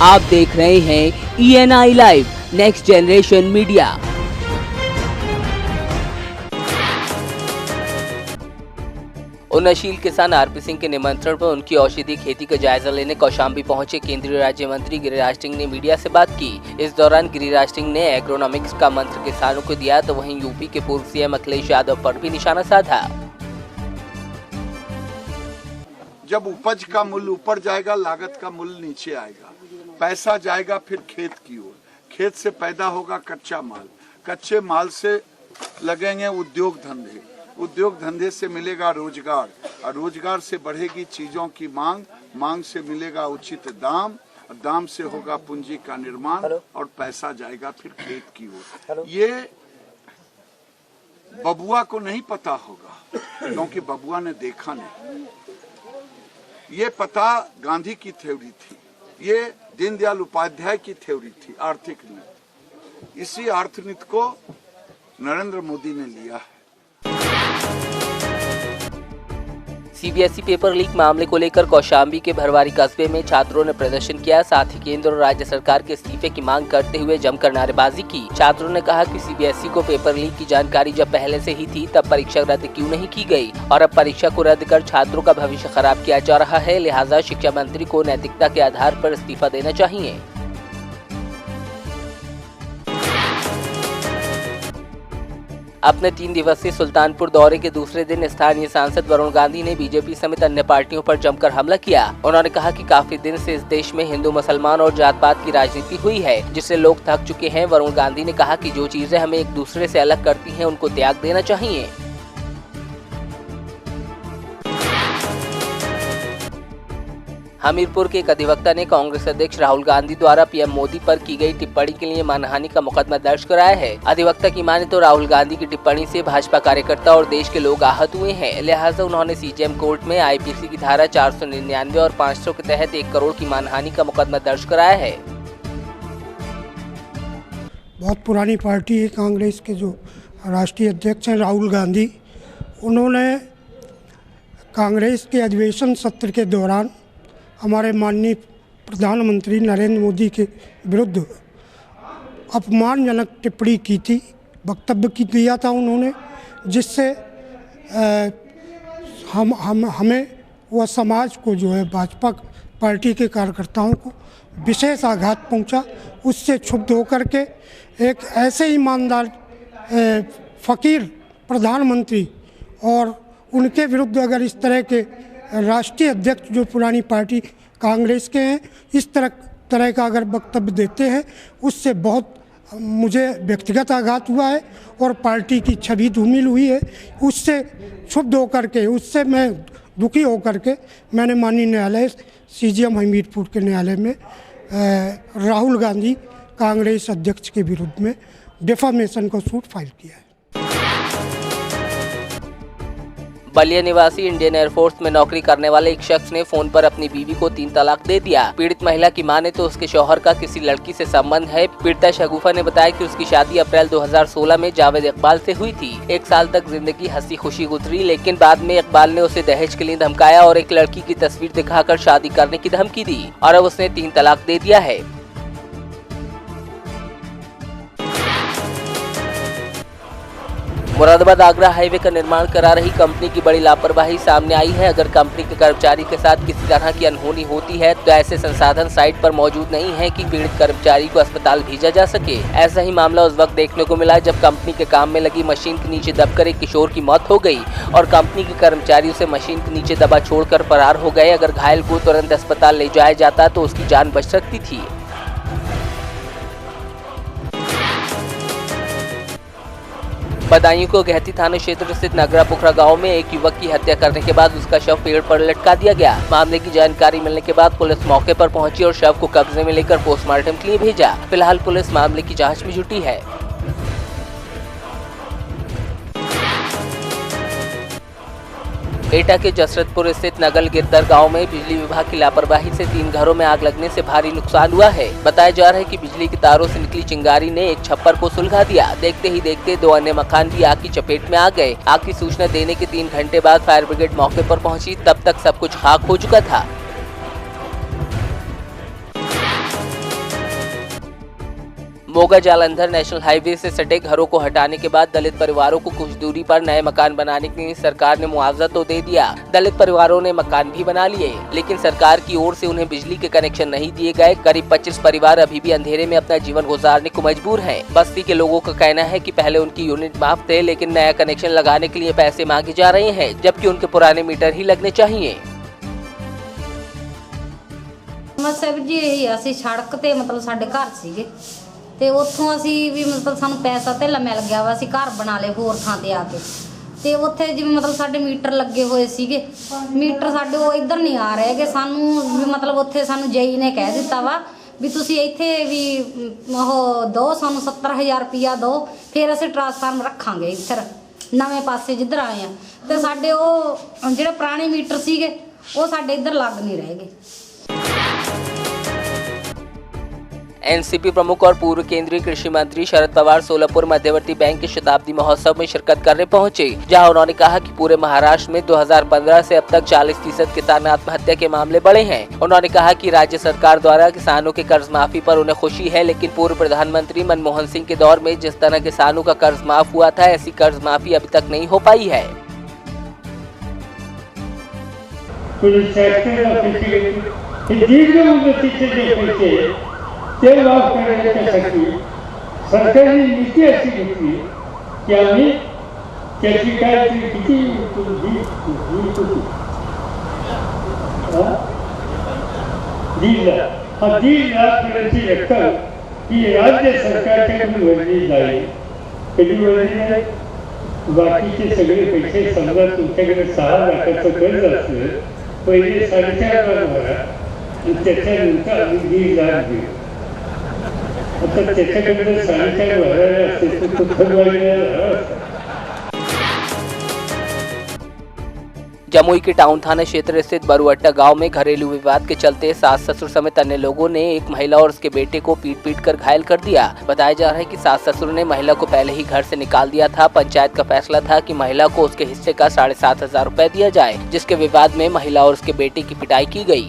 आप देख रहे हैं ENI live next generation media. उन्नतशील किसान आरपी सिंह के निमंत्रण पर उनकी औषधि खेती का जायजा लेने कौशाम्बी पहुंचे केंद्रीय राज्य मंत्री गिरिराज सिंह ने मीडिया से बात की। इस दौरान गिरिराज सिंह ने एग्रोनॉमिक्स का मंत्र किसानों को दिया तो वहीं यूपी के पूर्व सीएम अखिलेश यादव पर भी निशाना साधा। जब उपज का मूल्य ऊपर जाएगा, लागत का मूल्य नीचे आएगा, पैसा जाएगा फिर खेत की ओर, खेत से पैदा होगा कच्चा माल, कच्चे माल से लगेंगे उद्योग धंधे, उद्योग धंधे से मिलेगा रोजगार और रोजगार से बढ़ेगी चीजों की मांग, मांग से मिलेगा उचित दाम, दाम से होगा पूंजी का निर्माण और पैसा जाएगा फिर खेत की ओर। ये बबुआ को नहीं पता होगा क्योंकि बबुआ ने देखा नहीं। ये पता गांधी की थ्योरी थी, ये दीनदयाल उपाध्याय की थ्योरी थी, आर्थिक नीति। इसी अर्थनीति को नरेंद्र मोदी ने लिया है। सीबीएसई पेपर लीक मामले को लेकर कौशाम्बी के भरवारी कस्बे में छात्रों ने प्रदर्शन किया, साथ ही केंद्र और राज्य सरकार के इस्तीफे की मांग करते हुए जमकर नारेबाजी की। छात्रों ने कहा कि सीबीएसई को पेपर लीक की जानकारी जब पहले से ही थी तब परीक्षा रद्द क्यों नहीं की गई और अब परीक्षा को रद्द कर छात्रों का भविष्य खराब किया जा रहा है। लिहाजा शिक्षा मंत्री को नैतिकता के आधार पर इस्तीफा देना चाहिए। अपने 3 दिवसीय सुल्तानपुर दौरे के दूसरे दिन स्थानीय सांसद वरुण गांधी ने बीजेपी समेत अन्य पार्टियों पर जमकर हमला किया। उन्होंने कहा कि काफी दिन से इस देश में हिंदू मुसलमान और जात पात की राजनीति हुई है जिससे लोग थक चुके हैं। वरुण गांधी ने कहा कि जो चीजें हमें एक दूसरे से अलग करती हैं उनको त्याग देना चाहिए। हमीरपुर के एक अधिवक्ता ने कांग्रेस अध्यक्ष राहुल गांधी द्वारा पीएम मोदी पर की गई टिप्पणी के लिए मानहानि का मुकदमा दर्ज कराया है। अधिवक्ता की माने तो राहुल गांधी की टिप्पणी से भाजपा कार्यकर्ता और देश के लोग आहत हुए हैं। लिहाजा उन्होंने सीजेएम कोर्ट में आईपीसी की धारा 499 और 500 के तहत 1 करोड़ की मानहानि का मुकदमा दर्ज कराया है। बहुत पुरानी पार्टी है कांग्रेस के जो राष्ट्रीय अध्यक्ष हैं राहुल गांधी, उन्होंने कांग्रेस के अधिवेशन सत्र के दौरान हमारे माननीय प्रधानमंत्री नरेंद्र मोदी के विरुद्ध अपमानजनक टिप्पणी की थी, वक्तव्य की दिया था उन्होंने, जिससे हमें व समाज को जो है भाजपा पार्टी के कार्यकर्ताओं को विशेष आघात पहुंचा। उससे क्षुब्ध होकर के एक ऐसे ईमानदार फकीर प्रधानमंत्री और उनके विरुद्ध अगर इस तरह के राष्ट्रीय अध्यक्ष जो पुरानी पार्टी कांग्रेस के हैं इस तरह का अगर वक्तव्य देते हैं, उससे बहुत मुझे व्यक्तिगत आघात हुआ है और पार्टी की छवि धूमिल हुई है। उससे क्षुब्ध होकर के, उससे मैं दुखी होकर के मैंने माननीय न्यायालय सीजेएम हमीरपुर के न्यायालय में राहुल गांधी कांग्रेस अध्यक्ष के विरुद्ध में डिफामेशन का सूट फाइल किया है। बलिया निवासी इंडियन एयरफोर्स में नौकरी करने वाले एक शख्स ने फोन पर अपनी बीवी को 3 तलाक दे दिया। पीड़ित महिला की माने तो उसके शौहर का किसी लड़की से संबंध है। पीड़िता शगुफा ने बताया कि उसकी शादी अप्रैल 2016 में जावेद इकबाल से हुई थी। 1 साल तक जिंदगी हंसी खुशी गुजरी, लेकिन बाद में इकबाल ने उसे दहेज के लिए धमकाया और एक लड़की की तस्वीर दिखाकर शादी करने की धमकी दी और अब उसने 3 तलाक दे दिया है। मुरादाबाद आगरा हाईवे का निर्माण करा रही कंपनी की बड़ी लापरवाही सामने आई है। अगर कंपनी के कर्मचारी के साथ किसी तरह की अनहोनी होती है तो ऐसे संसाधन साइट पर मौजूद नहीं है कि पीड़ित कर्मचारी को अस्पताल भेजा जा सके। ऐसा ही मामला उस वक्त देखने को मिला जब कंपनी के काम में लगी मशीन के नीचे दबकर एक किशोर की मौत हो गई और कंपनी के कर्मचारी उसे मशीन के नीचे दबा छोड़कर फरार हो गए। अगर घायल को तुरंत अस्पताल ले जाया जाता तो उसकी जान बच सकती थी। बदायूं को गहती थाना क्षेत्र स्थित नगरा पोखरा गांव में एक युवक की हत्या करने के बाद उसका शव पेड़ पर लटका दिया गया। मामले की जानकारी मिलने के बाद पुलिस मौके पर पहुंची और शव को कब्जे में लेकर पोस्टमार्टम के लिए भेजा। फिलहाल पुलिस मामले की जांच में जुटी है। एटा के जसरतपुर स्थित नगल गिरदर गांव में बिजली विभाग की लापरवाही से 3 घरों में आग लगने से भारी नुकसान हुआ है। बताया जा रहा है कि बिजली के तारों से निकली चिंगारी ने एक छप्पर को सुलगा दिया। देखते ही देखते 2 अन्य मकान भी आग की चपेट में आ गए। आग की सूचना देने के 3 घंटे बाद फायर ब्रिगेड मौके पर पहुंची, तब तक सब कुछ खाक हो चुका था। मोगा जालंधर नेशनल हाईवे से सटे घरों को हटाने के बाद दलित परिवारों को कुछ दूरी पर नए मकान बनाने के लिए सरकार ने मुआवजा तो दे दिया। दलित परिवारों ने मकान भी बना लिए, लेकिन सरकार की ओर से उन्हें बिजली के कनेक्शन नहीं दिए गए। करीब 25 परिवार अभी भी अंधेरे में अपना जीवन गुजारने को मजबूर हैं। बस्ती के लोगों का कहना है कि पहले उनकी यूनिट माफ थे, लेकिन नया कनेक्शन लगाने के लिए पैसे मांगे जा रहे हैं, जबकि उनके पुराने मीटर ही लगने चाहिए। समस्या जी यही ਅਸੀਂ ਸੜਕ ਤੇ ਮਤਲਬ ਸਾਡੇ ਘਰ ਸੀਗੇ ਤੇ ਉੱਥੋਂ ਅਸੀਂ ਵੀ ਮਤਲਬ ਸਾਨੂੰ ਪੈਸਾ ਧੇਲਾ ਮਿਲ ਗਿਆ ਵਾ, ਅਸੀਂ ਘਰ ਬਣਾ ਲਏ ਹੋਰ ਥਾਂ ਤੇ ਆ ਕੇ ਤੇ ਉੱਥੇ ਜਿਵੇਂ ਮਤਲਬ ਸਾਡੇ ਮੀਟਰ ਲੱਗੇ ਹੋਏ ਸੀਗੇ, ਮੀਟਰ ਸਾਡੇ ਉਹ ਇੱਧਰ ਨਹੀਂ ਆ ਰਹੇ ਹੈਗੇ। ਸਾਨੂੰ ਵੀ ਮਤਲਬ ਉੱਥੇ ਸਾਨੂੰ ਜੇਈ ਨੇ ਕਹਿ ਦਿੱਤਾ ਵਾ ਵੀ ਤੁਸੀਂ ਇੱਥੇ ਵੀ ਉਹ ਦੋ ਸਾਨੂੰ 70000 ਰੁਪਇਆ ਦਿਓ, ਫਿਰ ਅਸੀਂ ਟਰਾਂਸਫਾਰਮ ਰੱਖਾਂਗੇ ਇੱਧਰ ਨਵੇਂ ਪਾਸੇ ਜਿੱਧਰ ਆਏ ਆ। ਤੇ ਸਾਡੇ ਉਹ ਜਿਹੜੇ ਪੁਰਾਣੇ ਮੀਟਰ ਸੀਗੇ ਉਹ ਸਾਡੇ ਇੱਧਰ ਲੱਗ ਨਹੀਂ ਰਹੇਗੇ। एनसीपी प्रमुख और पूर्व केंद्रीय कृषि मंत्री शरद पवार सोलापुर मध्यवर्ती बैंक के शताब्दी महोत्सव में शिरकत करने पहुंचे, जहां उन्होंने कहा कि पूरे महाराष्ट्र में 2015 से अब तक 40% किसान आत्महत्या के मामले बढ़े हैं। उन्होंने कहा कि राज्य सरकार द्वारा किसानों के कर्ज माफी पर उन्हें खुशी है, लेकिन पूर्व प्रधानमंत्री मनमोहन सिंह के दौर में जिस तरह किसानों का कर्ज माफ हुआ था, ऐसी कर्ज माफी अभी तक नहीं हो पाई है। ते माफ करण्यासाठी सरकारने नीती अशी घेतली की आम्ही त्याची काय किती 1.5 लाख पर्यंतची रक्कम ही राज्य सरकारच्याकडून भरली जाईल। कधी भरली नाही, बाकीचे सगळे पैसे समजा तुमच्याकडे 6 लाखाचं कर्ज असलं, पहिले 4.5 लाख भरा आणि त्याच्यानंतर आम्ही 1.5 लाख देऊ। आता त्याच्याकडे 4.5 भरायला असेल तर तो खरं जमुई के टाउन थाना क्षेत्र स्थित बरुअट्टा गांव में घरेलू विवाद के चलते सास ससुर समेत अन्य लोगों ने एक महिला और उसके बेटे को पीट कर घायल कर दिया। बताया जा रहा है कि सास ससुर ने महिला को पहले ही घर से निकाल दिया था। पंचायत का फैसला था कि महिला को उसके हिस्से का 7,500 रुपए दिया जाए, जिसके विवाद में महिला और उसके बेटे की पिटाई की गई।